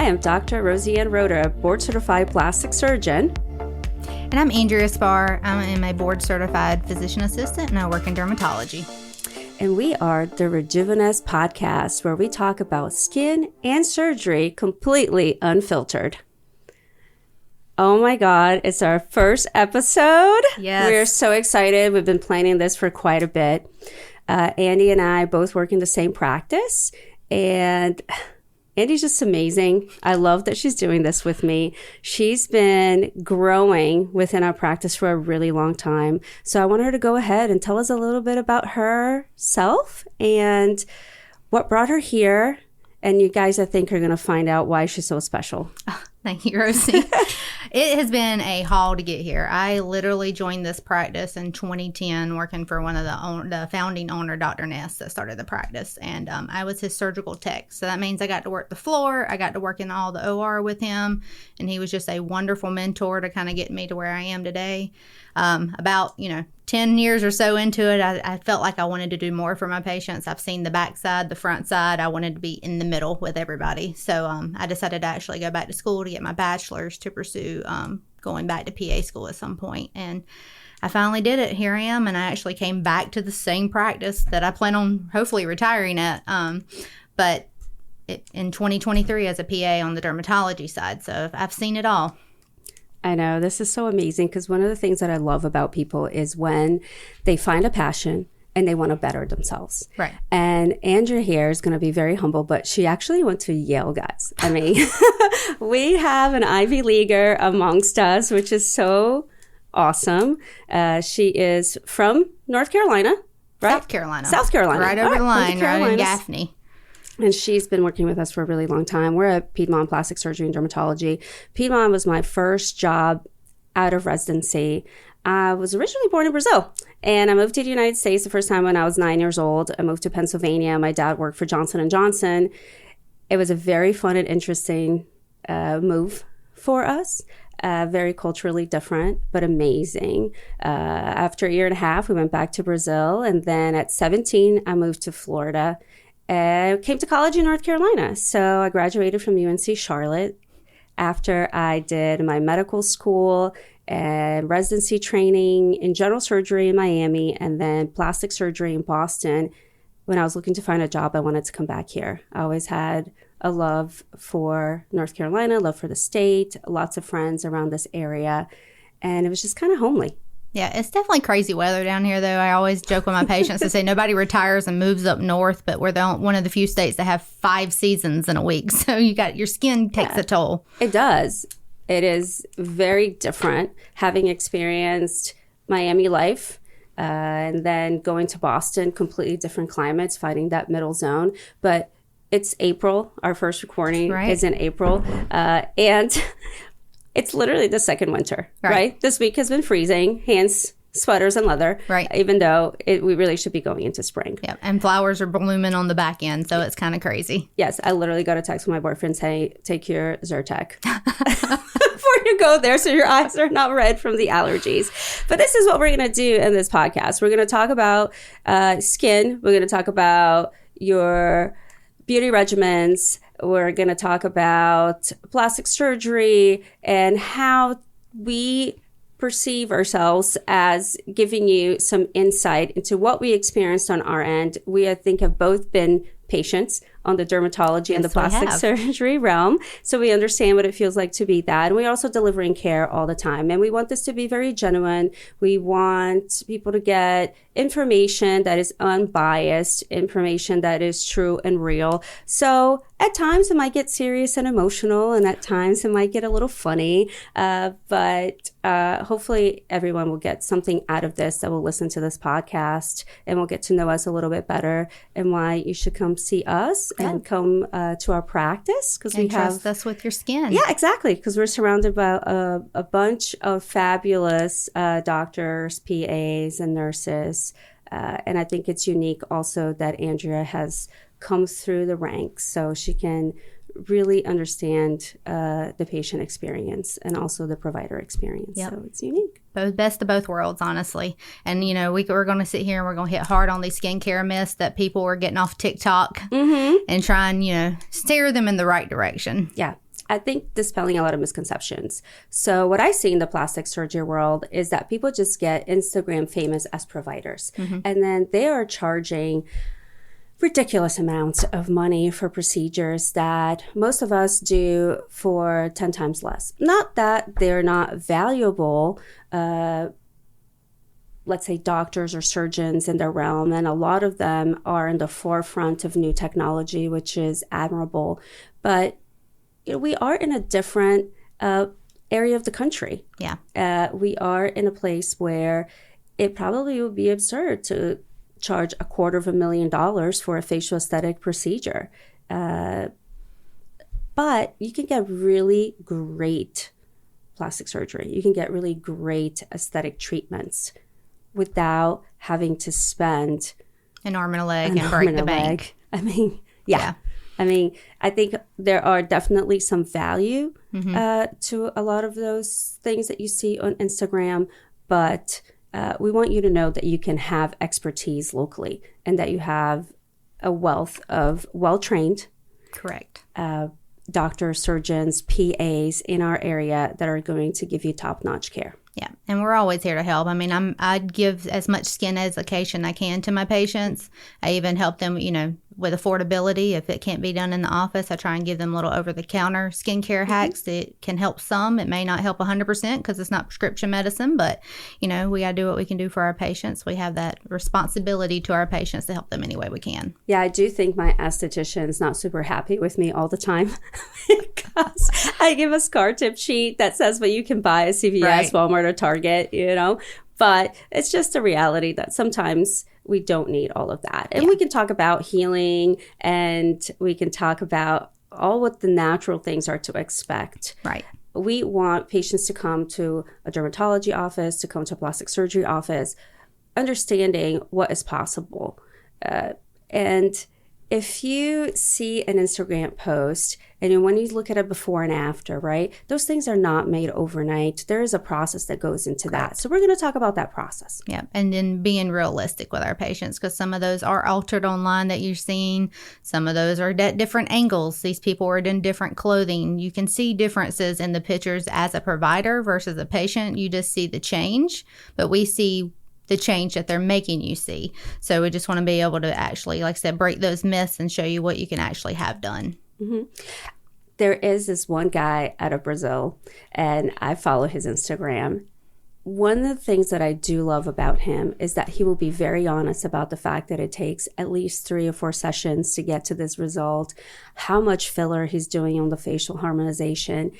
am Dr. Rosiane Roeder, a board-certified plastic surgeon. And I'm Andrea Sparr. I am a board-certified physician assistant, and I work in dermatology. And we are the Rejuvaness Podcast, where we talk about skin and surgery completely unfiltered. Oh my God, it's our first episode. Yes. We're so excited. We've been planning this for quite a bit. Andy and I both work in the same practice, and Andy's just amazing. I love that she's doing this with me. She's been growing within our practice for a really long time. So I want her to go ahead and tell us a little bit about herself and what brought her here. And you guys, I think, are going to find out why she's so special. Oh, thank you, Rosie. It has been a haul to get here. I literally joined this practice in 2010, working for one of the founding owner, Dr. Ness, that started the practice. And I was his surgical tech. So that means I got to work the floor. I got to work in all the OR with him. And he was just a wonderful mentor to kind of get me to where I am today. About 10 years or so into it, I felt like I wanted to do more for my patients. I've seen the back side, the front side. I wanted to be in the middle with everybody. So I decided to actually go back to school to get my bachelor's to pursue going back to PA school at some point. And I finally did it. Here I am. And I actually came back to the same practice that I plan on hopefully retiring at. But in 2023 as a PA on the dermatology side. So I've seen it all. I know. This is so amazing because one of the things that I love about people is when they find a passion and they want to better themselves. Right. And Andrea here is going to be very humble, but she actually went to Yale, guys. I mean, we have an Ivy Leaguer amongst us, which is so awesome. She is from North Carolina, right? South Carolina. Right over the line, right in Gaffney. And she's been working with us for a really long time. We're at Piedmont Plastic Surgery and Dermatology. Piedmont was my first job out of residency. I was originally born in Brazil, and I moved to the United States the first time when I was 9 years old. I moved to Pennsylvania. My dad worked for Johnson & Johnson. It was a very fun and interesting move for us. Very culturally different, but amazing. After a year and a half, we went back to Brazil. And then at 17, I moved to Florida. I came to college in North Carolina. So I graduated from UNC Charlotte after I did my medical school and residency training in general surgery in Miami and then plastic surgery in Boston. When I was looking to find a job, I wanted to come back here. I always had a love for North Carolina, love for the state, lots of friends around this area, and it was just kind of homely. Yeah, it's definitely crazy weather down here, though. I always joke with my patients to say nobody retires and moves up north, but we're one of the few states that have 5 seasons in a week. So your skin takes a toll. It does. It is very different having experienced Miami life and then going to Boston, completely different climates, fighting that middle zone. But it's April. Our first recording is in April. And it's literally the second winter, right? This week has been freezing, hence sweaters and leather, even though we really should be going into spring. Yeah, and flowers are blooming on the back end, so it's kind of crazy. Yes, I literally got a text from my boyfriend saying, take your Zyrtec before you go there so your eyes are not red from the allergies. But this is what we're going to do in this podcast. We're going to talk about skin. We're going to talk about your beauty regimens. We're going to talk about plastic surgery and how we perceive ourselves as giving you some insight into what we experienced on our end. We, I think, have both been patients on the dermatology and the plastic surgery realm. So we understand what it feels like to be that. And we're also delivering care all the time. And we want this to be very genuine. We want people to get information that is unbiased, information that is true and real. So at times it might get serious and emotional, and at times it might get a little funny. But hopefully everyone will get something out of this that will listen to this podcast and will get to know us a little bit better and why you should come see us and come to our practice because we trust us with your skin. Yeah, exactly. Because we're surrounded by a bunch of fabulous doctors, PAs, and nurses. And I think it's unique also that Andrea has come through the ranks so she can really understand the patient experience and also the provider experience. Yep. So it's unique. Best of both worlds, honestly. And, you know, we're going to sit here and we're going to hit hard on these skincare myths that people are getting off TikTok and try and, you know, steer them in the right direction. Yeah. I think dispelling a lot of misconceptions. So what I see in the plastic surgery world is that people just get Instagram famous as providers. And then they are charging ridiculous amounts of money for procedures that most of us do for 10 times less. Not that they're not valuable, let's say doctors or surgeons in their realm, and a lot of them are in the forefront of new technology, which is admirable. But we are in a different area of the country. Yeah. We are in a place where it probably would be absurd to charge $250,000 for a facial aesthetic procedure. But you can get really great plastic surgery. You can get really great aesthetic treatments without having to spend an arm and a leg and break the bank. I mean, yeah. I mean, I think there are definitely some value to a lot of those things that you see on Instagram, but we want you to know that you can have expertise locally and that you have a wealth of well-trained correct doctors, surgeons, PAs in our area that are going to give you top-notch care. Yeah, and we're always here to help. I mean, I'd give as much skin education I can to my patients. I even help them, with affordability. If it can't be done in the office, I try and give them little over-the-counter skincare hacks. It can help some. It may not help 100% because it's not prescription medicine, but, we got to do what we can do for our patients. We have that responsibility to our patients to help them any way we can. Yeah, I do think my esthetician's not super happy with me all the time because I give a scar tip sheet that says what you can buy at CVS, Walmart, or Target, but it's just a reality that sometimes we don't need all of that. And we can talk about healing and we can talk about all what the natural things are to expect. Right. We want patients to come to a dermatology office, to come to a plastic surgery office, understanding what is possible. And if you see an Instagram post and when you look at it before and after, right, those things are not made overnight. There is a process that goes into that. So we're going to talk about that process. Yeah. And then being realistic with our patients, because some of those are altered online that you're seeing. Some of those are at different angles. These people are in different clothing. You can see differences in the pictures as a provider versus a patient. You just see the change, but we see the change that they're making you see. So we just want to be able to actually, like I said, break those myths and show you what you can actually have done. There is this one guy out of Brazil, and I follow his Instagram. One of the things that I do love about him is that he will be very honest about the fact that it takes at least 3 or 4 sessions to get to this result, how much filler he's doing on the facial harmonization.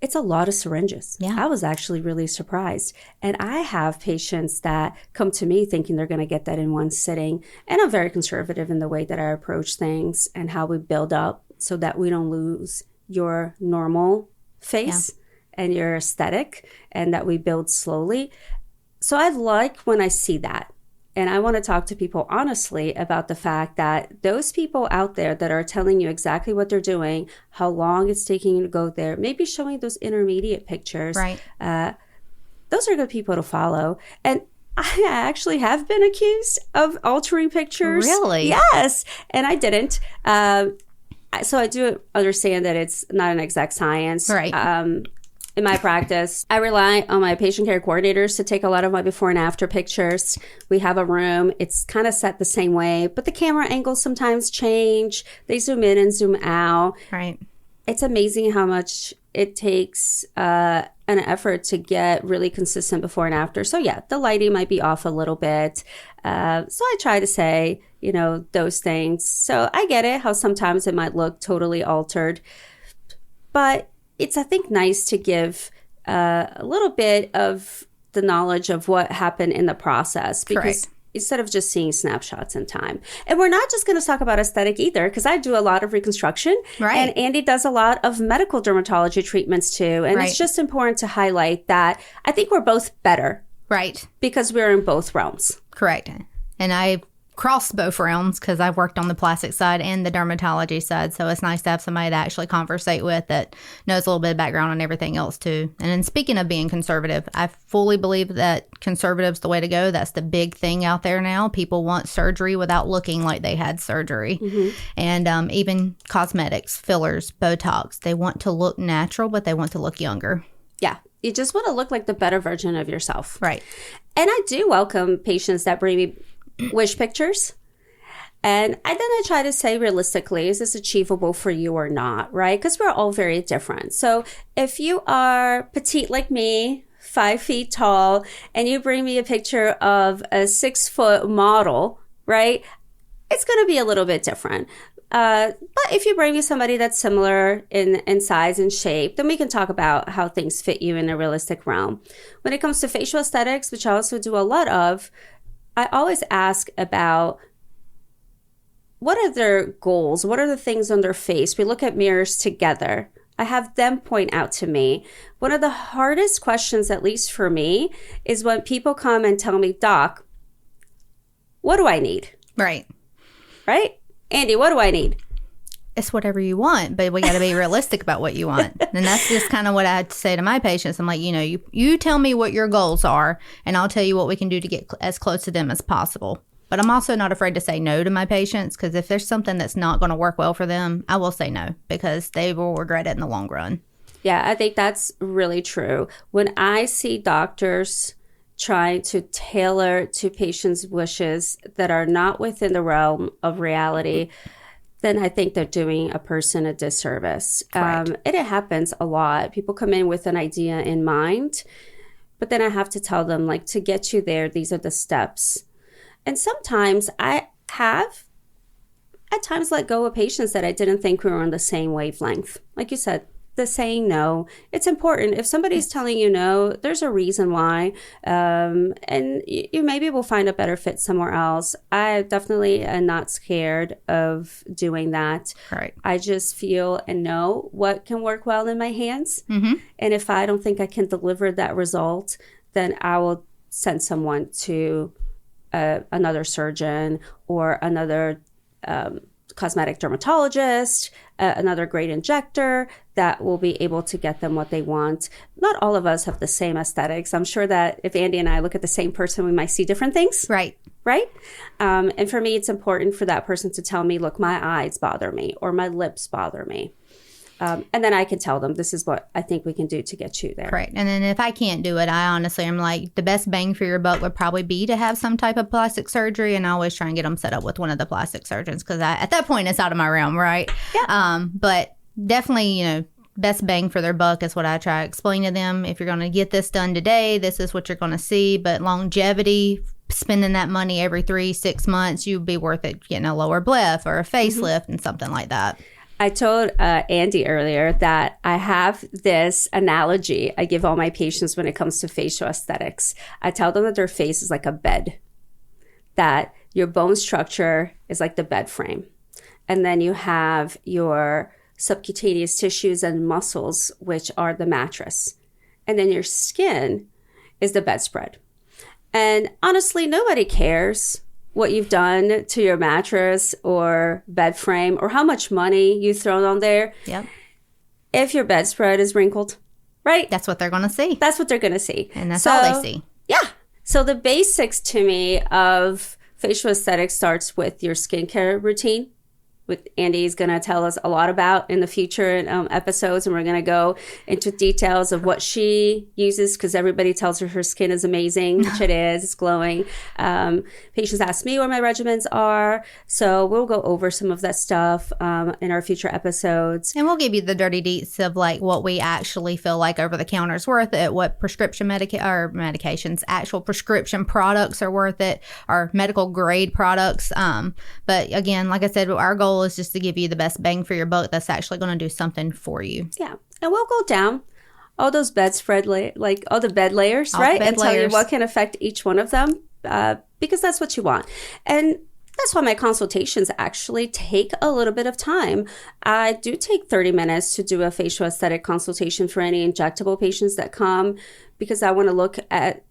It's a lot of syringes. Yeah. I was actually really surprised. And I have patients that come to me thinking they're going to get that in one sitting. And I'm very conservative in the way that I approach things and how we build up so that we don't lose your normal face and your aesthetic, and that we build slowly. So I like when I see that. And I want to talk to people honestly about the fact that those people out there that are telling you exactly what they're doing, how long it's taking you to go there, maybe showing those intermediate pictures. Right. Those are good people to follow. And I actually have been accused of altering pictures. Really? Yes. And I didn't. So I do understand that it's not an exact science. Right. In my practice, I rely on my patient care coordinators to take a lot of my before and after pictures. We have a room. It's kind of set the same way, but the camera angles sometimes change. They zoom in and zoom out. Right. It's amazing how much it takes an effort to get really consistent before and after. So yeah, the lighting might be off a little bit. So I try to say, those things. So I get it, how sometimes it might look totally altered. But it's, I think, nice to give a little bit of the knowledge of what happened in the process. Because instead of just seeing snapshots in time. And we're not just going to talk about aesthetic either, because I do a lot of reconstruction. Right. And Andy does a lot of medical dermatology treatments too. And it's just important to highlight that I think we're both better. Right. Because we're in both realms. Correct. And I crossed both realms because I've worked on the plastic side and the dermatology side. So it's nice to have somebody to actually conversate with that knows a little bit of background on everything else too. And then speaking of being conservative, I fully believe that conservative's the way to go. That's the big thing out there now. People want surgery without looking like they had surgery. And even cosmetics, fillers, Botox, they want to look natural, but they want to look younger. Yeah. You just want to look like the better version of yourself. Right. And I do welcome patients that bring me wish pictures. And then I try to say realistically, is this achievable for you or not, right? Because we're all very different. So if you are petite like me, 5 feet tall, and you bring me a picture of a 6-foot model, right? It's going to be a little bit different. But if you bring me somebody that's similar in size and shape, then we can talk about how things fit you in a realistic realm. When it comes to facial aesthetics, which I also do a lot of, I always ask about what are their goals? What are the things on their face? We look at mirrors together. I have them point out to me. One of the hardest questions, at least for me, is when people come and tell me, Doc, what do I need? Right. Right? Andy, what do I need? It's whatever you want, but we got to be realistic about what you want. And that's just kind of what I had to say to my patients. I'm like, you tell me what your goals are, and I'll tell you what we can do to get as close to them as possible. But I'm also not afraid to say no to my patients, because if there's something that's not going to work well for them, I will say no, because they will regret it in the long run. Yeah, I think that's really true. When I see doctors trying to tailor to patients' wishes that are not within the realm of reality, then I think they're doing a person a disservice. And it happens a lot. People come in with an idea in mind, but then I have to tell them, like, to get you there, these are the steps. And sometimes I have at times let go of patients that I didn't think we were on the same wavelength. Like you said, the saying no, it's important. If somebody's telling you no, there's a reason why. And you maybe will find a better fit somewhere else. I definitely am not scared of doing that. Right. I just feel and know what can work well in my hands. Mm-hmm. And if I don't think I can deliver that result, then I will send someone to another surgeon or another cosmetic dermatologist, another great injector that will be able to get them what they want. Not all of us have the same aesthetics. I'm sure that if Andy and I look at the same person, we might see different things. Right. Right? And for me, it's important for that person to tell me, look, my eyes bother me or my lips bother me. And then I can tell them, this is what I think we can do to get you there. Right. And then if I can't do it, I honestly am like, the best bang for your buck would probably be to have some type of plastic surgery. And I always try and get them set up with one of the plastic surgeons, because at that point, it's out of my realm, right? Yeah. But definitely, best bang for their buck is what I try to explain to them. If you're going to get this done today, this is what you're going to see. But longevity, spending that money every 3-6 months, you'd be worth it getting a lower bleph or a facelift and something like that. I told Andy earlier that I have this analogy I give all my patients when it comes to facial aesthetics. I tell them that their face is like a bed, that your bone structure is like the bed frame. And then you have your subcutaneous tissues and muscles, which are the mattress. And then your skin is the bedspread. And honestly, nobody cares what you've done to your mattress or bed frame or how much money you've thrown on there. Yep. If your bedspread is wrinkled, right? That's what they're going to see. That's what they're going to see. And that's all they see. Yeah. So the basics to me of facial aesthetics starts with your skincare routine, which Andy's going to tell us a lot about in the future episodes. And we're going to go into details of what she uses, because everybody tells her skin is amazing, which it is. It's glowing. Patients ask me where my regimens are. So we'll go over some of that stuff in our future episodes. And we'll give you the dirty deets of like what we actually feel like over the counter is worth it, what prescription medications, actual prescription products are worth it, our medical grade products. But again, like I said, our goal is just to give you the best bang for your buck that's actually going to do something for you. Yeah. And we'll go down all those bedspread, like all the bed layers, right? And tell you what can affect each one of them, because that's what you want. And that's why my consultations actually take a little bit of time. I do take 30 minutes to do a facial aesthetic consultation for any injectable patients that come, because I want to look at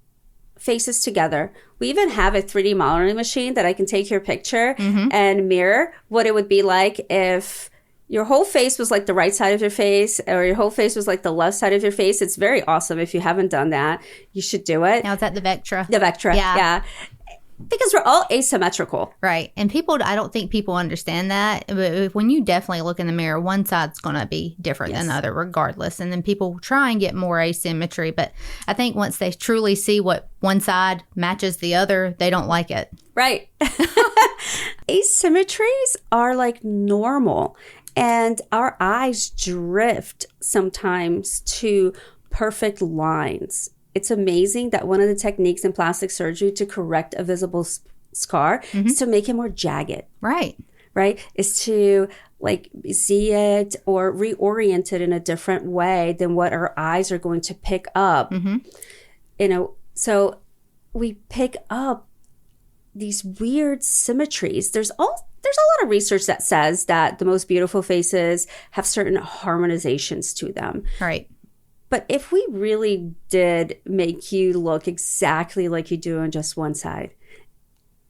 faces together. We even have a 3D modeling machine that I can take your picture and mirror what it would be like if your whole face was like the right side of your face or your whole face was like the left side of your face. It's very awesome. If you haven't done that, you should do it. Now, is that the Vectra? The Vectra, yeah. Because we're all asymmetrical. Right. And I don't think people understand that. But when you definitely look in the mirror, one side's going to be different than the other regardless. And then people try and get more asymmetry. But I think once they truly see what one side matches the other, they don't like it. Right. Asymmetries are like normal. And our eyes drift sometimes to perfect lines. It's amazing that one of the techniques in plastic surgery to correct a visible scar is to make it more jagged. Right. Right? Is to like see it or reorient it in a different way than what our eyes are going to pick up. You know, so we pick up these weird symmetries. There's a lot of research that says that the most beautiful faces have certain harmonizations to them. Right. But if we really did make you look exactly like you do on just one side,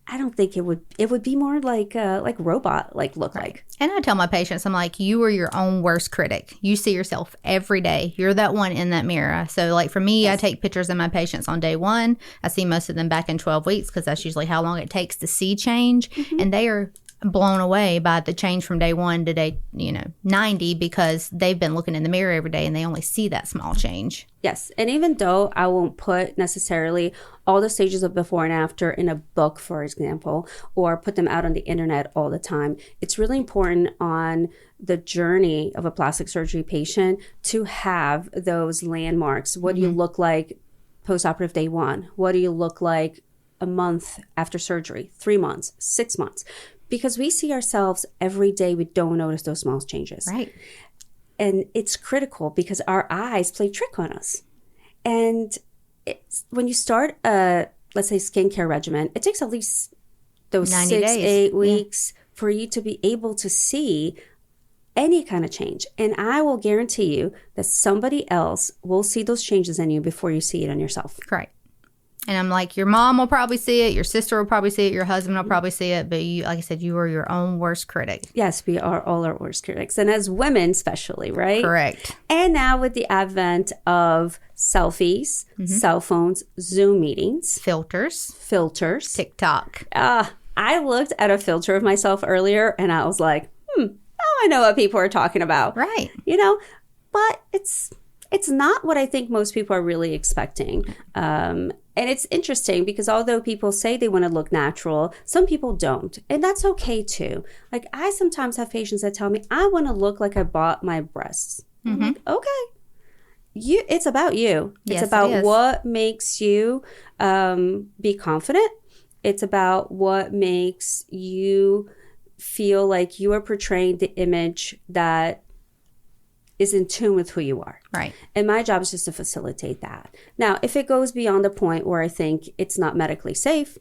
I don't think it would be more like robot look like. And I tell my patients, I'm like, you are your own worst critic. You see yourself every day. You're that one in that mirror. So like for me, I take pictures of my patients on day 1. I see most of them back in 12 weeks because that's usually how long it takes to see change. And they are blown away by the change from day 1 to day 90 because they've been looking in the mirror every day and they only see that small change. Yes. And even though I won't put necessarily all the stages of before and after in a book, for example, or put them out on the internet all the time, it's really important on the journey of a plastic surgery patient to have those landmarks. What do you look like post-operative day 1? What do you look like a month after surgery, 3 months, 6 months? Because we see ourselves every day, we don't notice those small changes. Right. And it's critical because our eyes play trick on us. And when you start a, let's say, skincare regimen, it takes at least those 6, 8 weeks for you to be able to see any kind of change. And I will guarantee you that somebody else will see those changes in you before you see it in yourself. Right. And I'm like, your mom will probably see it, your sister will probably see it, your husband will probably see it, but you, like I said, you are your own worst critic. Yes, we are all our worst critics. And as women especially, right? Correct. And now with the advent of selfies, cell phones, Zoom meetings. Filters. TikTok. I looked at a filter of myself earlier and I was like, now I know what people are talking about. Right. But it's not what I think most people are really expecting. And it's interesting because although people say they want to look natural, some people don't. And that's okay too. Like I sometimes have patients that tell me, I want to look like I bought my breasts. I'm like, okay. It's about you. Yes, it's about it is. what makes you be confident. It's about what makes you feel like you are portraying the image that is in tune with who you are. Right. And my job is just to facilitate that. Now, if it goes beyond the point where I think it's not medically safe,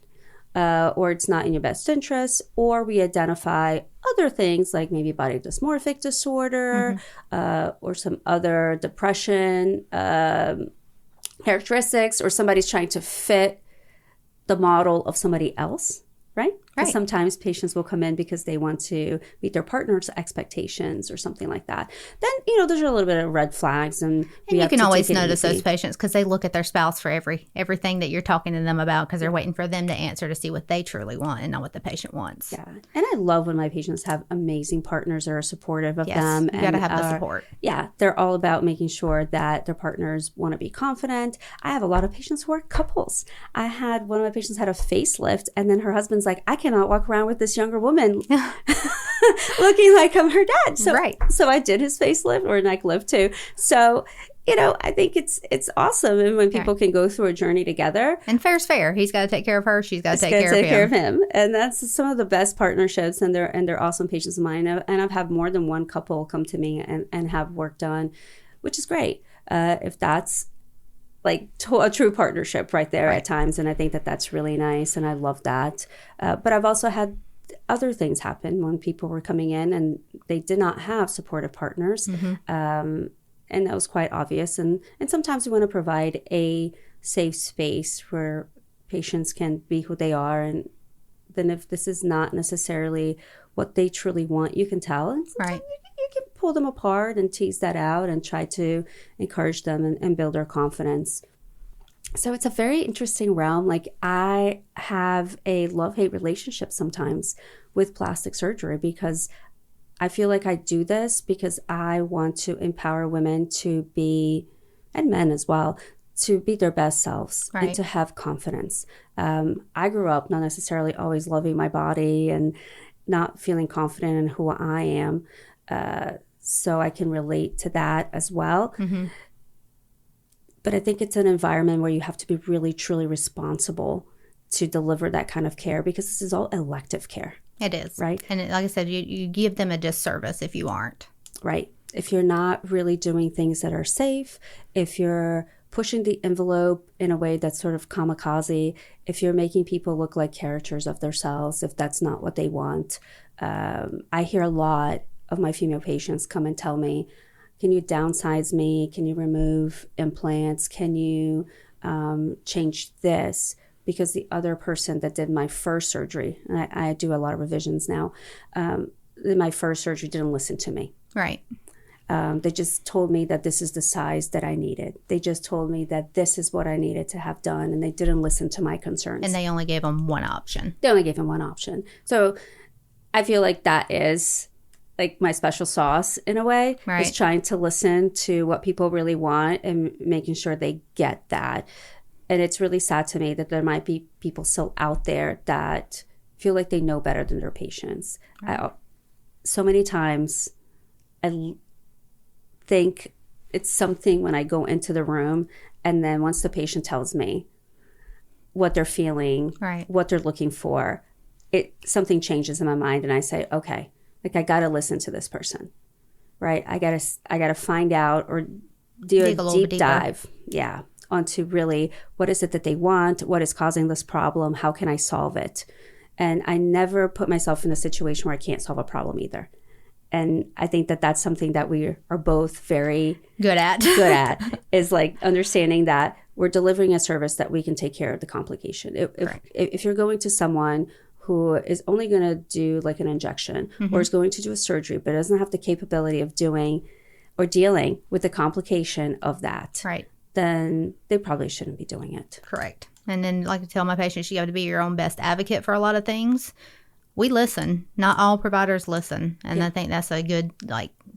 or it's not in your best interest, or we identify other things like maybe body dysmorphic disorder, or some other depression characteristics, or somebody's trying to fit the model of somebody else, right? Because sometimes patients will come in because they want to meet their partner's expectations or something like that. Then, those are a little bit of red flags. And you can always notice those patients because they look at their spouse for everything that you're talking to them about because they're waiting for them to answer to see what they truly want and not what the patient wants. Yeah. And I love when my patients have amazing partners that are supportive of them. You got to have the support. Yeah. They're all about making sure that their partners want to be confident. I have a lot of patients who are couples. I had one of my patients had a facelift and then her husband's like, I cannot walk around with this younger woman looking like I'm her dad. So I did his facelift or neck lift too. So, I think it's awesome. And when people can go through a journey together. And fair's fair. He's got to take care of her. She's got to take care of him. And that's some of the best partnerships and they're awesome patients of mine. And I've had more than one couple come to me and have work done, which is great. If that's like a true partnership right there at times. And I think that that's really nice. And I love that. But I've also had other things happen when people were coming in and they did not have supportive partners. And that was quite obvious. And sometimes we want to provide a safe space where patients can be who they are. And then if this is not necessarily what they truly want, you can tell. And right. You can pull them apart and tease that out and try to encourage them and build their confidence. So it's a very interesting realm. Like, I have a love-hate relationship sometimes with plastic surgery, because I feel like I do this because I want to empower women to be, and men as well, to be their best selves, right, and to have confidence. I grew up not necessarily always loving my body and not feeling confident in who I am. So I can relate to that as well. Mm-hmm. But I think it's an environment where you have to be really, truly responsible to deliver that kind of care, because this is all elective care. It is. Right. And like I said, you give them a disservice if you aren't. Right. If you're not really doing things that are safe, if you're pushing the envelope in a way that's sort of kamikaze, if you're making people look like characters of themselves, if that's not what they want. I hear a lot of my female patients come and tell me, can you downsize me? Can you remove implants? Can you change this? Because the other person that did my first surgery, and I do a lot of revisions now, my first surgery didn't listen to me. Right. They just told me that this is the size that I needed. They just told me that this is what I needed to have done, and they didn't listen to my concerns. And they only gave them one option. They only gave them one option. So I feel like that is like my special sauce in a way, right, is trying to listen to what people really want and making sure they get that. And it's really sad to me that there might be people still out there that feel like they know better than their patients. Right. So many times I think it's something when I go into the room, and then once the patient tells me what they're feeling, right, what they're looking for, something changes in my mind, and I say, okay, like, I got to listen to this person, right? I got to find out or do a deep dive. Yeah. Onto really, what is it that they want? What is causing this problem? How can I solve it? And I never put myself in a situation where I can't solve a problem either. And I think that that's something that we are both very good at, is like understanding that we're delivering a service that we can take care of the complication. If you're going to someone who is only going to do like an injection, mm-hmm, or is going to do a surgery, but doesn't have the capability of doing or dealing with the complication of that, right, then they probably shouldn't be doing it. Correct. And then, like I tell my patients, you have to be your own best advocate for a lot of things. We listen. Not all providers listen. And yeah, I think that's a good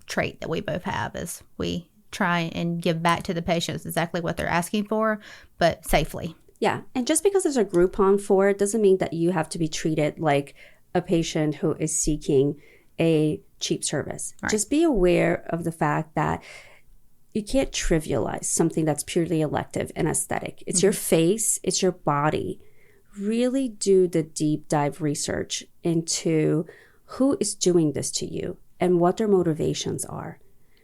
trait that we both have, is we try and give back to the patients exactly what they're asking for, but safely. Yeah. And just because there's a Groupon for it doesn't mean that you have to be treated like a patient who is seeking a cheap service. Right. Just be aware of the fact that you can't trivialize something that's purely elective and aesthetic. It's, mm-hmm, your face, it's your body. Really do the deep dive research into who is doing this to you and what their motivations are.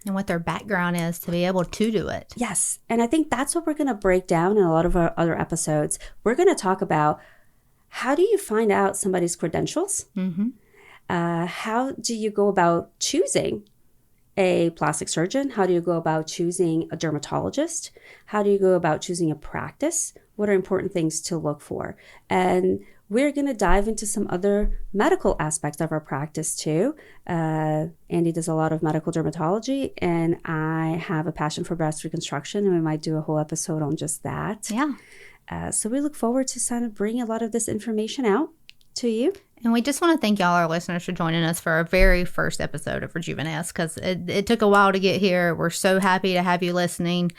And what their background is to be able to do it. Yes. And I think that's what we're going to break down in a lot of our other episodes. We're going to talk about, how do you find out somebody's credentials? Mm-hmm. How do you go about choosing a plastic surgeon? How do you go about choosing a dermatologist? How do you go about choosing a practice? What are important things to look for? And we're going to dive into some other medical aspects of our practice too. Andy does a lot of medical dermatology, and I have a passion for breast reconstruction, and we might do a whole episode on just that. Yeah. So we look forward to kind of bringing a lot of this information out to you. And we just want to thank y'all, our listeners, for joining us for our very first episode of Rejuvaness, because it took a while to get here. We're so happy to have you listening.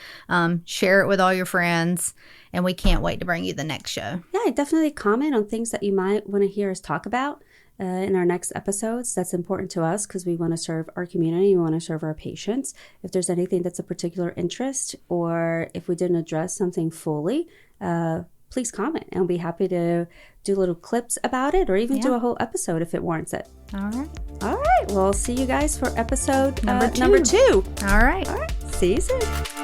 Share it with all your friends, and we can't wait to bring you the next show. Yeah, definitely comment on things that you might want to hear us talk about in our next episodes. That's important to us because we want to serve our community. We want to serve our patients. If there's anything that's a particular interest, or if we didn't address something fully, please comment, and we'll be happy to do little clips about it, or even do a whole episode if it warrants it. All right. All right. Well, see you guys for episode number 2. All right. See you soon.